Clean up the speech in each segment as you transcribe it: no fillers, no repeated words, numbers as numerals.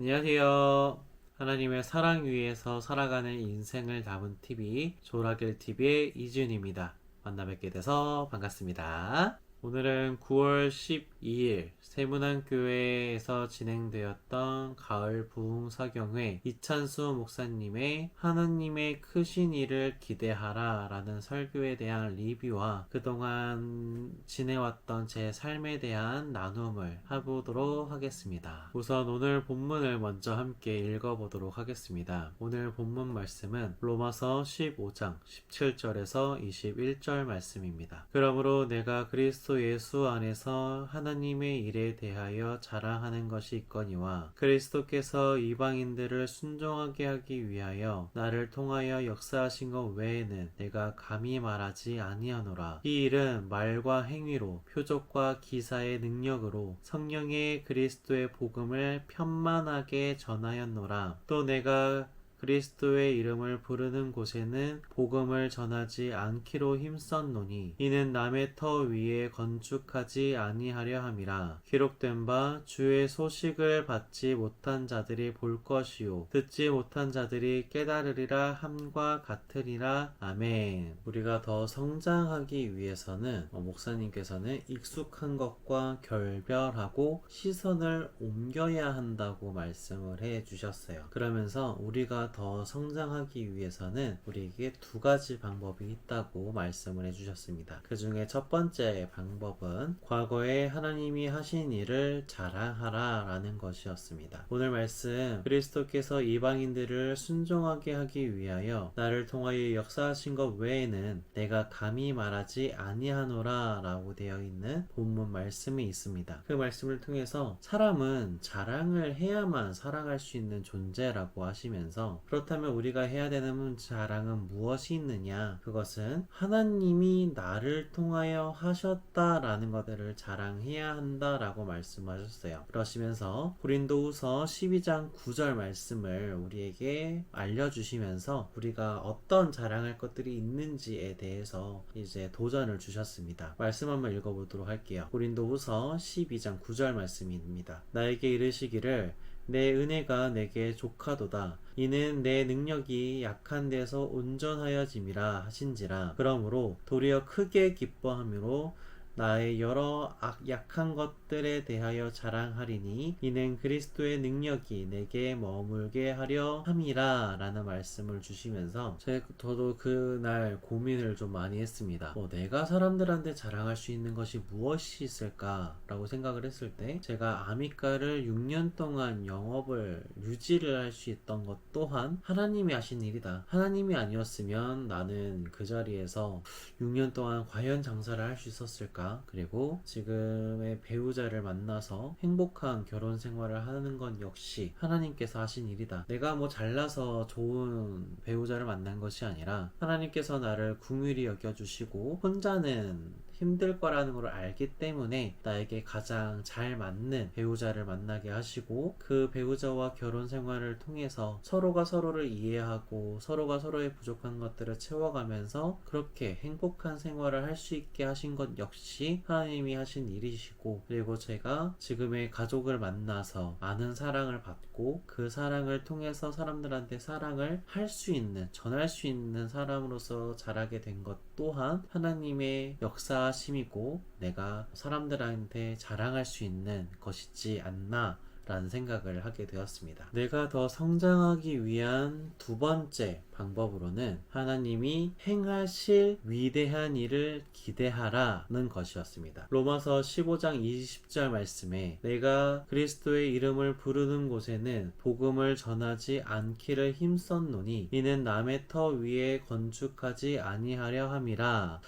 안녕하세요. 하나님의 사랑 위에서 살아가는 인생을 담은 TV 조라길 TV의 이준입니다. 만나 뵙게 돼서 반갑습니다. 오늘은 9월 12일 세문안교회에서 진행되었던 가을 부흥사경회 이찬수 목사님의 하나님의 크신 일을 기대하라 라는 설교에 대한 리뷰와 그동안 지내왔던 제 삶에 대한 나눔을 해보도록 하겠습니다. 우선 오늘 본문을 먼저 함께 읽어보도록 하겠습니다. 오늘 본문 말씀은 로마서 15장 17절에서 21절 말씀입니다. 그러므로 내가 그리스도 예수 안에서 하나님의 일에 대하여 자랑하는 것이 있거니와 그리스도께서 이방인들을 순종하게 하기 위하여 나를 통하여 역사하신 것 외에는 내가 감히 말하지 아니하노라. 이 일은 말과 행위로 표적과 기사의 능력으로 성령의 그리스도의 복음을 편만하게 전하였노라. 또 내가 그리스도의 이름을 부르는 곳에는 복음을 전하지 않기로 힘썼노니 이는 남의 터 위에 건축하지 아니하려 함이라. 기록된 바 주의 소식을 받지 못한 자들이 볼 것이요 듣지 못한 자들이 깨달으리라 함과 같으리라. 아멘. 우리가 더 성장하기 위해서는 목사님께서는 익숙한 것과 결별하고 시선을 옮겨야 한다고 말씀을 해 주셨어요. 그러면서 우리가 더 성장하기 위해서는 우리에게 두 가지 방법이 있다고 말씀을 해주셨습니다. 그 중에 첫 번째 방법은 과거에 하나님이 하신 일을 자랑하라 라는 것이었습니다. 오늘 말씀 그리스도께서 이방인들을 순종하게 하기 위하여 나를 통하여 역사하신 것 외에는 내가 감히 말하지 아니하노라 라고 되어 있는 본문 말씀이 있습니다. 그 말씀을 통해서 사람은 자랑을 해야만 살아갈 수 있는 존재라고 하시면서 그렇다면 우리가 해야 되는 자랑은 무엇이 있느냐? 그것은 하나님이 나를 통하여 하셨다라는 것들을 자랑해야 한다라고 말씀하셨어요. 그러시면서 고린도후서 12장 9절 말씀을 우리에게 알려주시면서 우리가 어떤 자랑할 것들이 있는지에 대해서 이제 도전을 주셨습니다. 말씀 한번 읽어보도록 할게요. 고린도후서 12장 9절 말씀입니다. 나에게 이르시기를 내 은혜가 내게 족하도다. 이는 내 능력이 약한 데서 온전하여짐이라 하신지라. 그러므로 도리어 크게 기뻐함으로 나의 여러 약한 것들에 대하여 자랑하리니 이는 그리스도의 능력이 내게 머물게 하려 함이라 라는 말씀을 주시면서 저도 그날 고민을 좀 많이 했습니다. 내가 사람들한테 자랑할 수 있는 것이 무엇이 있을까 라고 생각을 했을 때 제가 아미과를 6년 동안 영업을 유지를 할 수 있던 것 또한 하나님이 하신 일이다. 하나님이 아니었으면 나는 그 자리에서 6년 동안 과연 장사를 할 수 있었을까? 그리고 지금의 배우자를 만나서 행복한 결혼 생활을 하는 건 역시 하나님께서 하신 일이다. 내가 잘나서 좋은 배우자를 만난 것이 아니라 하나님께서 나를 긍휼히 여겨주시고 혼자는 힘들 거라는 걸 알기 때문에 나에게 가장 잘 맞는 배우자를 만나게 하시고 그 배우자와 결혼 생활을 통해서 서로가 서로를 이해하고 서로가 서로의 부족한 것들을 채워가면서 그렇게 행복한 생활을 할 수 있게 하신 것 역시 하나님이 하신 일이시고, 그리고 제가 지금의 가족을 만나서 많은 사랑을 받고 그 사랑을 통해서 사람들한테 사랑을 할 수 있는, 전할 수 있는 사람으로서 자라게 된 것 또한 하나님의 역사심이고 내가 사람들한테 자랑할 수 있는 것이지 않나 라는 생각을 하게 되었습니다. 내가 더 성장하기 위한 두 번째 방법으로는 하나님이 행하실 위대한 일을 기대하라는 것이었습니다. 로마서 15장 20절 말씀에 내가 그리스도의 이름을 부르는 곳에는 복음을 전하지 않기를 힘썼노니 이는 남의 터 위에 건축하지 아니하려 함이라.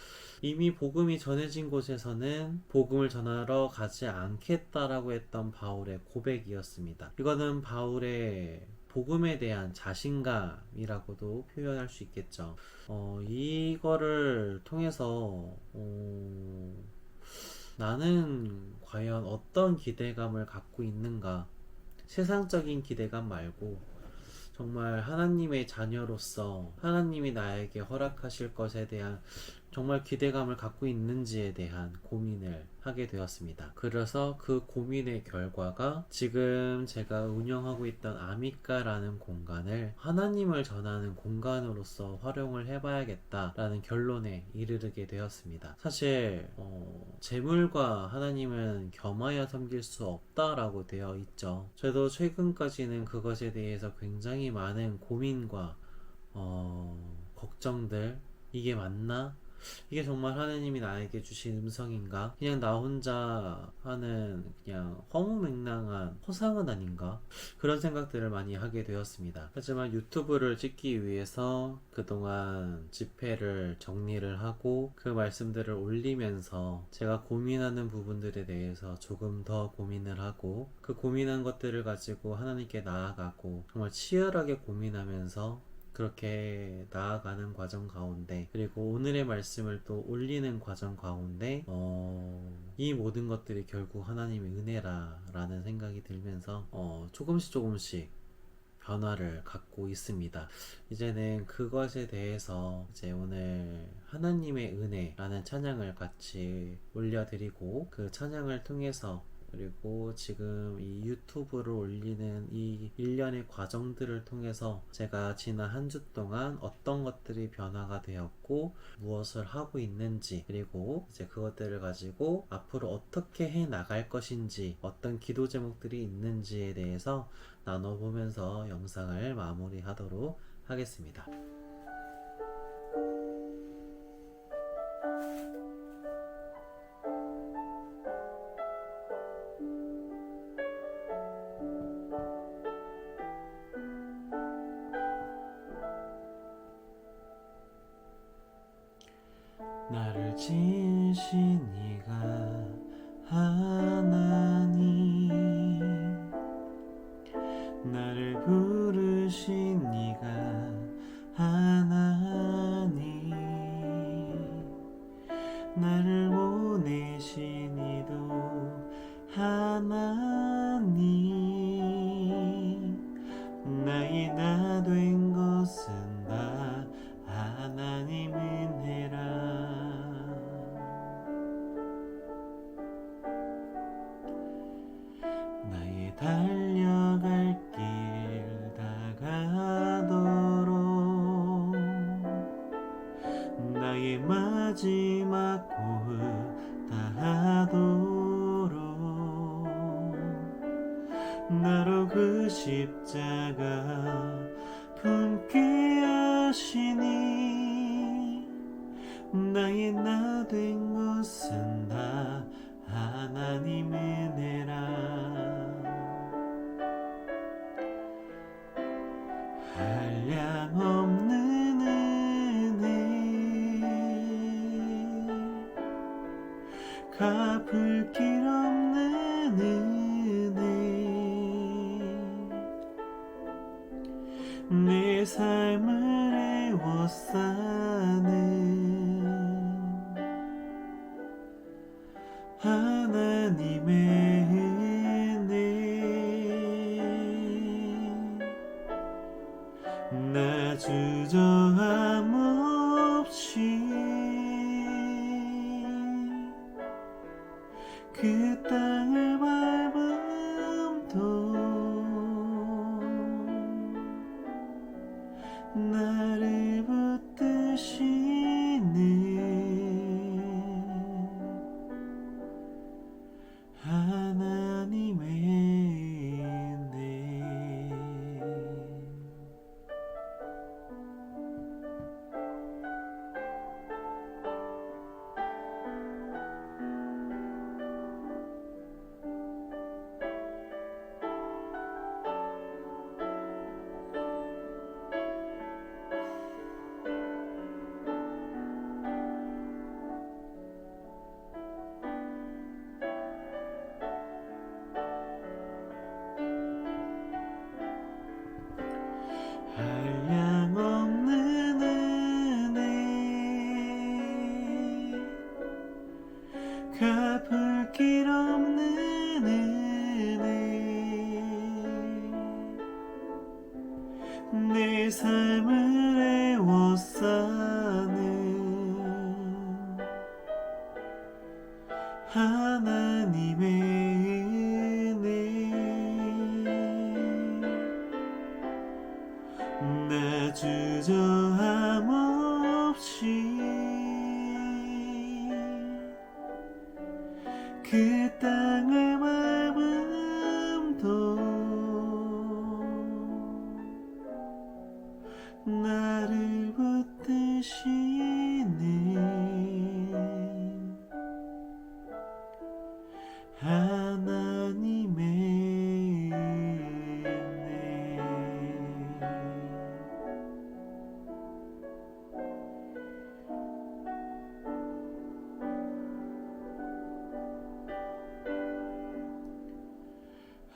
이미 복음이 전해진 곳에서는 복음을 전하러 가지 않겠다라고 했던 바울의 고백이었습니다. 이거는 바울의 복음에 대한 자신감이라고도 표현할 수 있겠죠. 이거를 통해서 나는 과연 어떤 기대감을 갖고 있는가? 세상적인 기대감 말고 정말 하나님의 자녀로서 하나님이 나에게 허락하실 것에 대한 정말 기대감을 갖고 있는지에 대한 고민을 하게 되었습니다. 그래서 그 고민의 결과가 지금 제가 운영하고 있던 아미카라는 공간을 하나님을 전하는 공간으로서 활용을 해봐야겠다라는 결론에 이르게 되었습니다. 사실 재물과 하나님은 겸하여 섬길 수 없다라고 되어 있죠. 저도 최근까지는 그것에 대해서 굉장히 많은 고민과 걱정들, 이게 맞나? 이게 정말 하나님이 나에게 주신 음성인가? 그냥 나 혼자 하는 그냥 허무맹랑한 허상은 아닌가? 그런 생각들을 많이 하게 되었습니다. 하지만 유튜브를 찍기 위해서 그동안 집회를 정리를 하고 그 말씀들을 올리면서 제가 고민하는 부분들에 대해서 조금 더 고민을 하고 그 고민한 것들을 가지고 하나님께 나아가고 정말 치열하게 고민하면서 그렇게 나아가는 과정 가운데, 그리고 오늘의 말씀을 또 올리는 과정 가운데 이 모든 것들이 결국 하나님의 은혜라라는 생각이 들면서 조금씩 변화를 갖고 있습니다. 이제는 그것에 대해서 이제 오늘 하나님의 은혜라는 찬양을 같이 올려드리고, 그 찬양을 통해서, 그리고 지금 이 유튜브를 올리는 이 일련의 과정들을 통해서 제가 지난 한 주 동안 어떤 것들이 변화가 되었고 무엇을 하고 있는지, 그리고 이제 그것들을 가지고 앞으로 어떻게 해 나갈 것인지, 어떤 기도 제목들이 있는지에 대해서 나눠보면서 영상을 마무리하도록 하겠습니다. 나를 지으신 이가 하나님, 나를 부르신 이가 하나님, 나를 보내신 이도 하나님, 나의 나 된 것은 다 하나님 은혜라. 나의 달려갈 길 다가도록, 나의 마지막 호흡 다하도록, 나로 그 십자가 품게 하시니, 나의 나 된 것은 다 하나님 은혜라. 한량없는 은혜, 갚을 길 없는 은혜, 내 삶을 애워싸는 하나님의 은혜, 나 주저함 없이 그 땅을 밟음도 나를 붙드시는 하나님의 은혜. 한량없는 은혜, 갚을 길 없는 은혜, 내 삶을 애워싸는 주저함 없이 그 땅을 밟음도 나를 붙드시네 하나님의 은혜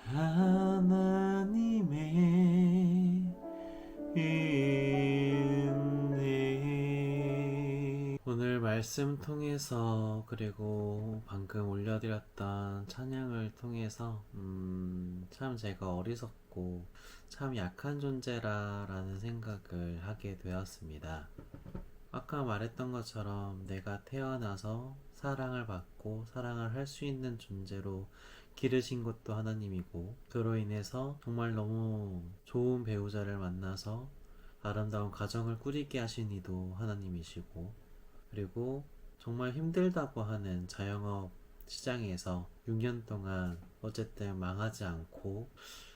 하나님의 은혜. 오늘 말씀 통해서 그리고 방금 올려드렸던 찬양을 통해서 참 제가 어리석고 참 약한 존재라는 생각을 하게 되었습니다. 아까 말했던 것처럼 내가 태어나서 사랑을 받고 사랑을 할 수 있는 존재로 기르신 것도 하나님이고, 그로 인해서 정말 너무 좋은 배우자를 만나서 아름다운 가정을 꾸리게 하신 이도 하나님이시고, 그리고 정말 힘들다고 하는 자영업 시장에서 6년 동안 어쨌든 망하지 않고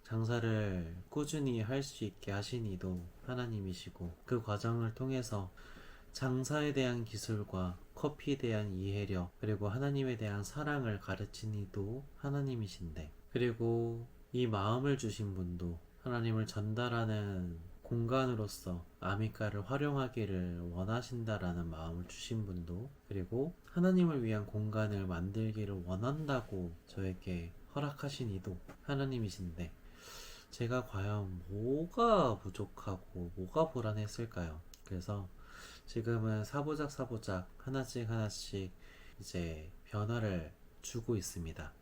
장사를 꾸준히 할 수 있게 하신 이도 하나님이시고, 그 과정을 통해서 장사에 대한 기술과 커피에 대한 이해력, 그리고 하나님에 대한 사랑을 가르친 이도 하나님이신데, 그리고 이 마음을 주신 분도 하나님을 전달하는 공간으로서 아미카를 활용하기를 원하신다라는 마음을 주신 분도, 그리고 하나님을 위한 공간을 만들기를 원한다고 저에게 허락하신 이도 하나님이신데, 제가 과연 뭐가 부족하고 뭐가 불안했을까요? 그래서 지금은 사부작 하나씩 이제 변화를 주고 있습니다.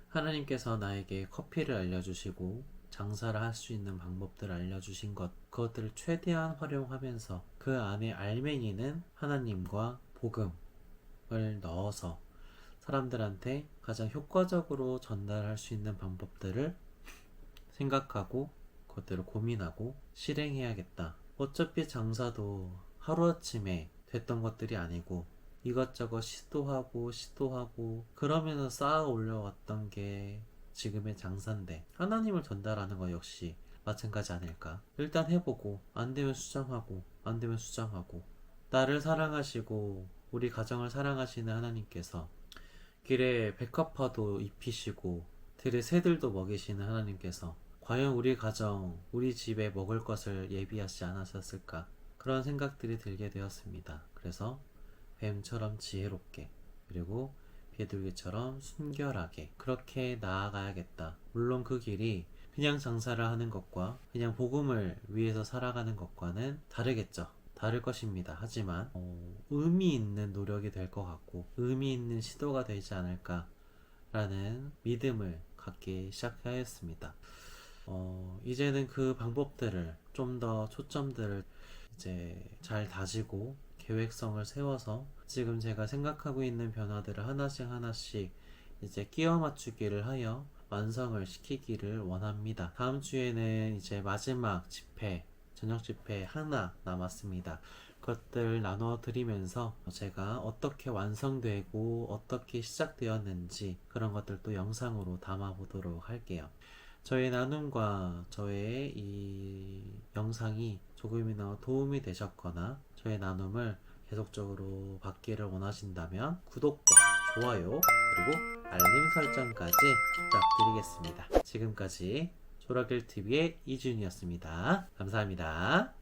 하나님께서 나에게 커피를 알려주시고 장사를 할 수 있는 방법들을 알려주신 그것들을 최대한 활용하면서 그 안에 알맹이는 하나님과 복음을 넣어서 사람들한테 가장 효과적으로 전달할 수 있는 방법들을 생각하고 그것들을 고민하고 실행해야겠다. 어차피 장사도 하루아침에 됐던 것들이 아니고 이것저것 시도하고 그러면서 쌓아 올려왔던 게 지금의 장사인데, 하나님을 전달하는 거 역시 마찬가지 아닐까. 일단 해보고 안 되면 수정하고 나를 사랑하시고 우리 가정을 사랑하시는 하나님께서 길에 백합화도 입히시고 들의 새들도 먹이시는 하나님께서 과연 우리 가정, 우리 집에 먹을 것을 예비하지 않으셨을까, 그런 생각들이 들게 되었습니다. 그래서 뱀처럼 지혜롭게, 그리고 비둘기처럼 순결하게 그렇게 나아가야겠다. 물론 그 길이 그냥 장사를 하는 것과 그냥 복음을 위해서 살아가는 것과는 다르겠죠. 다를 것입니다. 하지만 의미 있는 노력이 될 것 같고 의미 있는 시도가 되지 않을까라는 믿음을 갖기 시작하였습니다. 이제는 그 방법들을 좀 더 초점들을 이제 잘 다지고 계획성을 세워서 지금 제가 생각하고 있는 변화들을 하나씩 이제 끼워 맞추기를 하여 완성을 시키기를 원합니다. 다음 주에는 이제 마지막 집회, 저녁 집회 하나 남았습니다. 그것들 나눠 드리면서 제가 어떻게 완성되고 어떻게 시작되었는지 그런 것들도 영상으로 담아 보도록 할게요. 저의 나눔과 저의 이 영상이 조금이나마 도움이 되셨거나 저의 나눔을 계속적으로 받기를 원하신다면 구독과 좋아요 그리고 알림 설정까지 부탁드리겠습니다. 지금까지 조라길TV의 이준이었습니다. 감사합니다.